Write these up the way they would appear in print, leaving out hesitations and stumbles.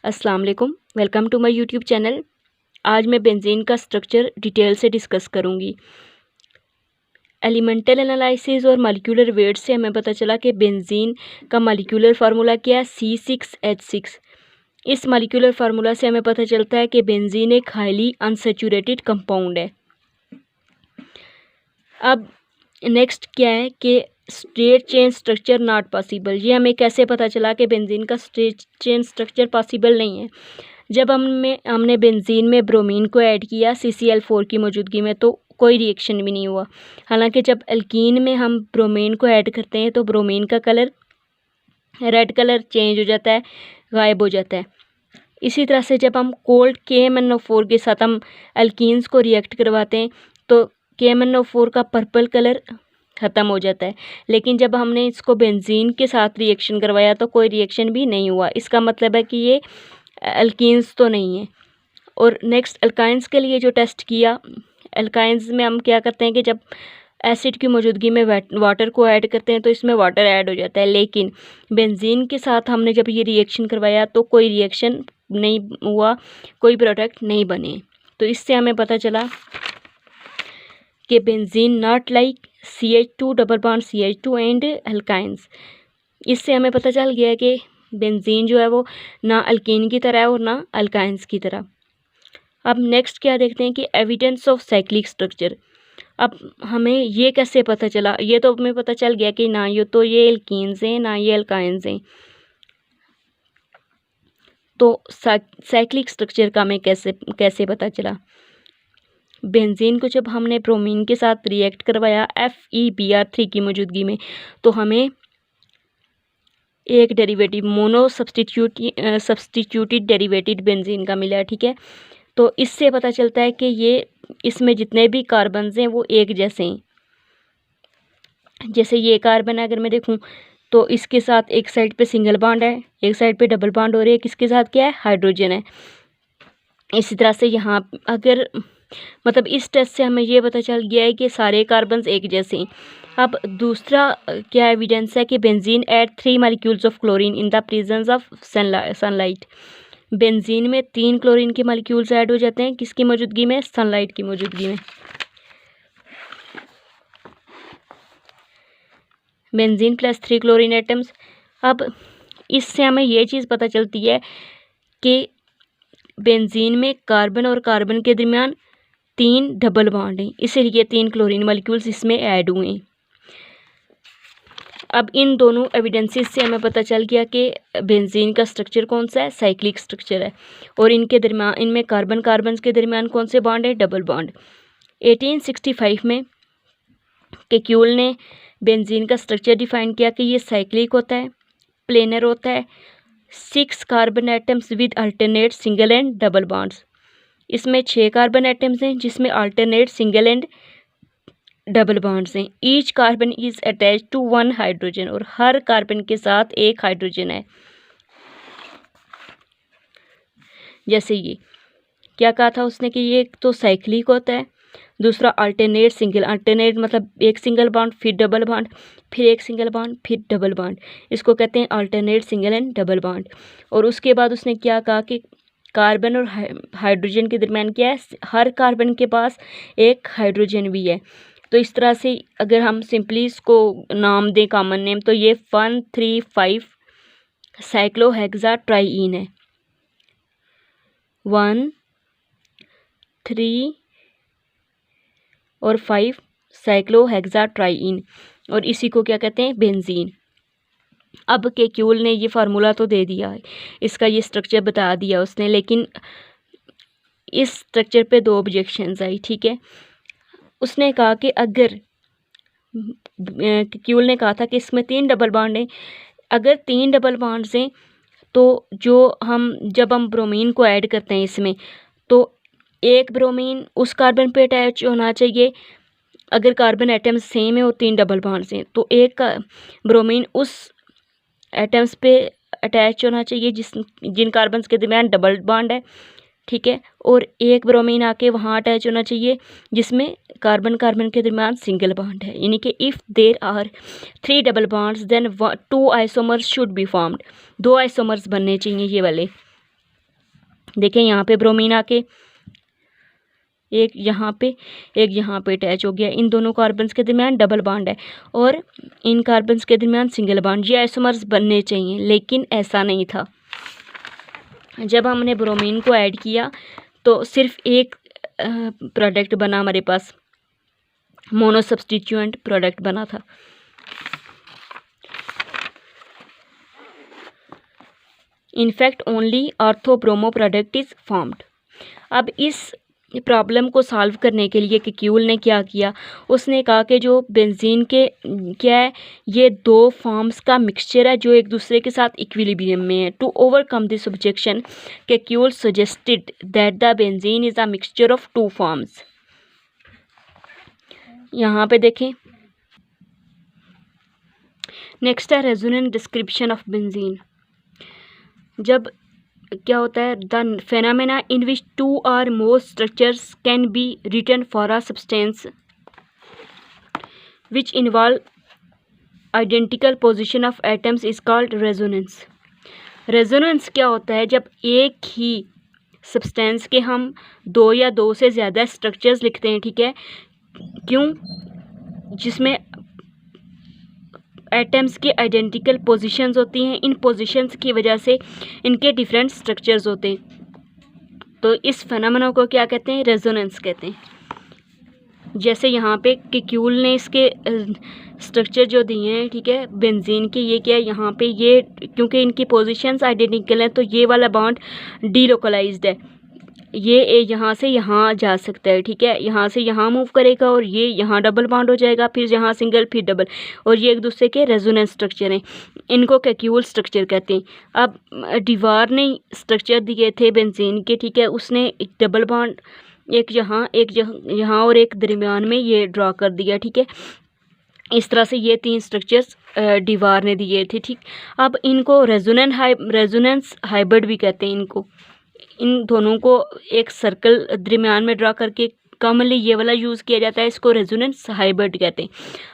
अस्सलाम वालेकुम, welcome to my YouTube channel. आज मैं बेंजीन का स्ट्रक्चर डिटेल से डिस्कस करूंगी। एलिमेंटल एनालिसिस और मॉलिक्यूलर वेट से हमें पता चला कि बेंजीन का मॉलिक्यूलर फार्मूला क्या है, C6H6। इस मॉलिक्यूलर फार्मूला से हमें पता चलता है कि बेंजीन एक हाईली अनसैचुरेटेड कंपाउंड है। अब नेक्स्ट क्या है कि straight chain structure not possible. ये हमें कैसे पता चला कि बेंजीन का स्ट्रेट चेन स्ट्रक्चर पॉसिबल नहीं है। जब हमने बेंजीन में ब्रोमीन को ऐड किया CCl4 की मौजूदगी में तो कोई रिएक्शन भी नहीं हुआ। हालांकि जब एल्कीन में हम ब्रोमीन को ऐड करते हैं तो ब्रोमीन का कलर रेड कलर चेंज हो जाता है, गायब हो जाता है। इसी तरह से जब हम कोल्ड KMnO4 के साथ हम एल्कीन्स को रिएक्ट करवाते हैं तो KMnO4 का पर्पल कलर ख़त्म हो जाता है। लेकिन जब हमने इसको बेंजीन के साथ रिएक्शन करवाया तो कोई रिएक्शन भी नहीं हुआ। इसका मतलब है कि ये एल्कीन्स तो नहीं है। और नेक्स्ट अल्काइंस के लिए जो टेस्ट किया, अल्काइंस में हम क्या करते हैं कि जब एसिड की मौजूदगी में वाटर को ऐड करते हैं तो इसमें वाटर ऐड हो जाता है। लेकिन बेंजीन के साथ हमने जब ये रिएक्शन करवाया तो कोई रिएक्शन नहीं हुआ, कोई प्रोडक्ट नहीं बने। तो इससे हमें पता चला कि benzene not like CH2 double bond CH2 and alkynes. इससे हमें पता चल गया कि बेंजीन जो है वो ना अल्कीन की तरह है और ना अल्काइंस की तरह। अब नेक्स्ट क्या देखते हैं कि एविडेंस ऑफ साइक्लिक स्ट्रक्चर। अब हमें ये कैसे पता चला? ये तो हमें पता चल गया कि ना ये एल्कीन्स हैं ना ये अल्काइंस हैं। तो साइक्लिक स्ट्रक्चर का हमें कैसे पता चला? बेंजीन को जब हमने ब्रोमीन के साथ रिएक्ट करवाया FeBr3 की मौजूदगी में तो हमें एक derivative mono substituted derivated benzene का मिला, ठीक है। तो इससे पता चलता है कि ये इसमें जितने भी कार्बन्स हैं वो एक जैसे हैं। जैसे ये कार्बन है, अगर मैं देखूं तो इसके साथ एक साइड पे सिंगल बॉन्ड है, एक साइड पे डबल बॉन्ड और एक इसके साथ क्या है, हाइड्रोजन है। इसी तरह से यहाँ अगर मतलब इस टेस्ट से हमें ये पता चल गया है कि सारे कार्बन्स एक जैसे हैं। अब दूसरा क्या एविडेंस है कि benzene add 3 molecules of chlorine in the presence of sunlight. Benzene में 3 क्लोरीन के मॉलिक्यूल्स ऐड हो जाते हैं, किसकी मौजूदगी में? सनलाइट की मौजूदगी में। Benzene plus 3 chlorine atoms. अब इससे हमें ये चीज़ पता चलती है कि बेंजीन में कार्बन और कार्बन के दरमियान 3 डबल बॉन्ड हैं, इसीलिए 3 क्लोरीन मॉलिक्यूल्स इसमें ऐड हुए हैं। अब इन दोनों एविडेंसेस से हमें पता चल गया कि बेंजीन का स्ट्रक्चर कौन सा है, साइक्लिक स्ट्रक्चर है। और इनके दरमियान इनमें कार्बन के दरमियान कौन से बॉन्ड है? Double bond. 1865 में केक्यूल ने बेंजीन का स्ट्रक्चर डिफाइन किया कि ये साइक्लिक होता है, प्लेनर होता है, 6 carbon atoms with alternate single and double bonds. इसमें 6 कार्बन एटम्स हैं जिसमें alternate single and double bonds हैं। Each carbon is attach to 1 hydrogen और हर कार्बन के साथ एक हाइड्रोजन है। जैसे ये क्या कहा था उसने कि ये तो साइक्लिक होता है, दूसरा अल्टरनेट सिंगल, अल्टरनेट मतलब एक सिंगल बॉन्ड फिर डबल बॉन्ड फिर एक सिंगल बॉन्ड फिर डबल बॉन्ड, इसको कहते हैं alternate single and double bond. और उसके बाद उसने क्या कहा कि कार्बन और हाइड्रोजन के दरमियान क्या है, हर कार्बन के पास एक हाइड्रोजन भी है। तो इस तरह से अगर हम सिंपली इसको नाम दें, कॉमन नेम, तो ये 1,3,5 साइक्लोहेक्सा ट्राईन है। 1, 3 और 5 साइक्लोहेक्सा ट्राईन, और इसी को क्या कहते हैं? बेंजीन। अब केक्यूल ने ये फार्मूला तो दे दिया है, इसका ये स्ट्रक्चर बता दिया उसने, लेकिन इस स्ट्रक्चर पे 2 ऑब्जेक्शंस आई, ठीक है। उसने कहा कि अगर केक्यूल ने कहा था कि इसमें 3 डबल बॉन्ड हैं, अगर 3 डबल बॉन्ड्स हैं तो जब हम ब्रोमीन को ऐड करते हैं इसमें तो एक ब्रोमीन उस कार्बन पे अटैच होना चाहिए। अगर कार्बन एटम्स सेम है और 3 डबल बॉन्ड्स हैं तो एक ब्रोमीन उस एटम्स पे अटैच होना चाहिए जिन कार्बन्स के दरमियान डबल बॉन्ड है, ठीक है। और एक ब्रोमीन आके वहाँ अटैच होना चाहिए जिसमें कार्बन के दरमियान सिंगल बॉन्ड है। यानी कि if there are 3 double bonds then 2 isomers should be formed. 2 isomers बनने चाहिए ये वाले। देखें यहाँ पे ब्रोमीन आके एक यहाँ पे अटैच हो गया। इन दोनों कार्बन्स के दरमियान डबल बॉन्ड है और इन कार्बन्स के दरमियान सिंगल बॉन्ड। ये आइसोमर्स बनने चाहिए, लेकिन ऐसा नहीं था। जब हमने ब्रोमीन को ऐड किया तो सिर्फ एक प्रोडक्ट बना, हमारे पास मोनो सब्स्टिट्यूएंट प्रोडक्ट बना था। In fact only orthobromo product is formed. अब इस प्रॉब्लम को सॉल्व करने के लिए केक्यूल ने क्या किया, उसने कहा कि जो बेंजीन के क्या है, ये दो फॉर्म्स का मिक्सचर है जो एक दूसरे के साथ इक्विलिब्रियम में है। To overcome this objection Kekule suggested that the benzene is a mixture of two forms. यहाँ पे देखें, नेक्स्ट है रेजोनेंट डिस्क्रिप्शन ऑफ बेंजीन। जब क्या होता है, the phenomena in which two और more structures can be written for a substance which involve identical position of atoms is called resonance. Resonance क्या होता है, जब एक ही सब्सटेंस के हम दो या दो से ज़्यादा स्ट्रक्चर्स लिखते हैं, ठीक है, क्यों, जिसमें एटम्स की आइडेंटिकल पोजीशंस होती हैं। इन पोजीशंस की वजह से इनके डिफरेंट स्ट्रक्चर्स होते हैं। तो इस फेनोमेना को क्या कहते हैं, रेजोनेंस कहते हैं। जैसे यहाँ पे केक्यूल ने इसके स्ट्रक्चर जो दिए हैं, ठीक है, बेंजीन के, ये क्या है, यहाँ पे ये क्योंकि इनकी पोजीशंस आइडेंटिकल हैं तो ये वाला बॉन्ड डीलोकलाइज्ड है। ये यहाँ से यहाँ जा सकता है, ठीक है, यहाँ से यहाँ मूव करेगा और ये यहाँ डबल बॉन्ड हो जाएगा, फिर यहाँ सिंगल फिर डबल, और ये एक दूसरे के रेजोनेंस स्ट्रक्चर हैं। इनको केक्यूल स्ट्रक्चर कहते हैं। अब डिवार ने स्ट्रक्चर दिए थे बेंजीन के, ठीक है, उसने एक डबल बॉन्ड एक यहाँ और एक दरमियान में ये ड्रा कर दिया, ठीक है। इस तरह से ये तीन स्ट्रक्चर्स डिवार ने दिए थे, ठीक। अब इनको रेजोनेंस हाइब्रिड भी कहते हैं। इनको, इन दोनों को एक सर्कल दरमियान में ड्रा करके कॉमनली ये वाला यूज़ किया जाता है, इसको रेजोनेंस हाइब्रिड कहते हैं।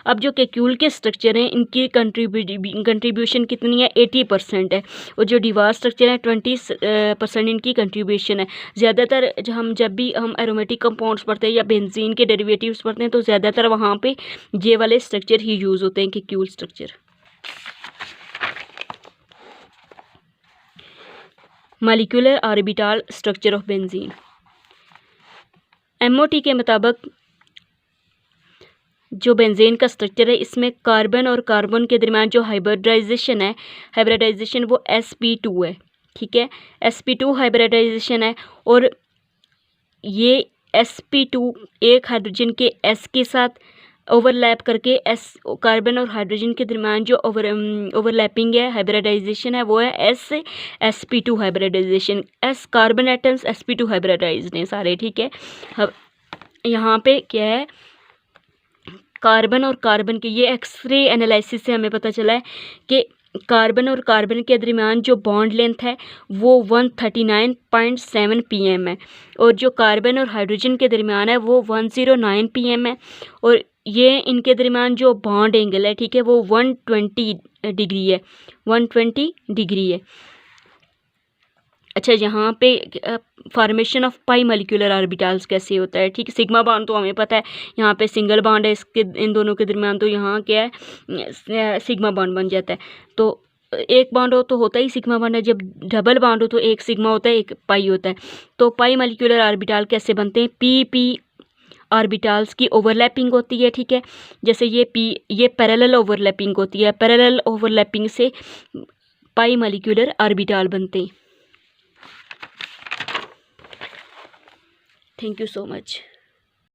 अब जो केक्यूल के स्ट्रक्चर हैं, इनकी कंट्रीब्यूशन कितनी है, 80% है, और जो डिवार स्ट्रक्चर है 20% इनकी कंट्रीब्यूशन है। ज़्यादातर जब भी हम एरोमेटिक कंपाउंड्स पढ़ते हैं या बेंजीन के डेरिवेटिव्स पढ़ते हैं तो ज़्यादातर वहाँ पे ये वाले स्ट्रक्चर ही यूज़ होते हैं, Kekule structure. Molecular orbital structure of benzene. MOT के मुताबिक जो बेंजीन का स्ट्रक्चर है, इसमें कार्बन और कार्बन के दरमियान जो हाइब्रिडाइजेशन वो sp2 है, ठीक है, sp2 हाइब्रिडाइजेशन है। और ये sp2 एक हाइड्रोजन के s के साथ ओवरलैप करके कार्बन और हाइड्रोजन के दरमियान जो ओवरलैपिंग है, हाइब्रिडाइजेशन है, वो है sp2 hybridisation. Carbon atoms sp2 hybridised हैं सारे, ठीक है। अब यहाँ पे क्या है, कार्बन और कार्बन के ये एक्सरे एनालिसिस से हमें पता चला है कि कार्बन और कार्बन के दरमियान जो बॉन्ड लेंथ है वो 139.7 pm है, और जो कार्बन और हाइड्रोजन के दरमियान है वो 109 pm है, और ये इनके दरमियान जो बॉन्ड एंगल है, ठीक है, वो 120 डिग्री है, 120 डिग्री है। अच्छा, यहाँ पे formation of pi molecular orbitals कैसे होता है, ठीक है। सिग्मा बॉन्ड तो हमें पता है, यहाँ पे सिंगल बॉन्ड है इसके, इन दोनों के दरमियान, तो यहाँ क्या है, सिग्मा बॉन्ड बन जाता है। तो एक बॉन्ड हो तो होता ही सिग्मा बॉन्ड है, जब डबल बॉन्ड हो तो एक सिग्मा होता है, एक पाई होता है। तो पाई मॉलिक्यूलर ऑर्बिटल कैसे बनते हैं, p ऑर्बिटल्स की ओवरलैपिंग होती है, ठीक है। जैसे ये पैरेलल ओवरलैपिंग होती है, पैरेलल ओवरलैपिंग से पाई मॉलिक्यूलर ऑर्बिटल बनते हैं। Thank you so much.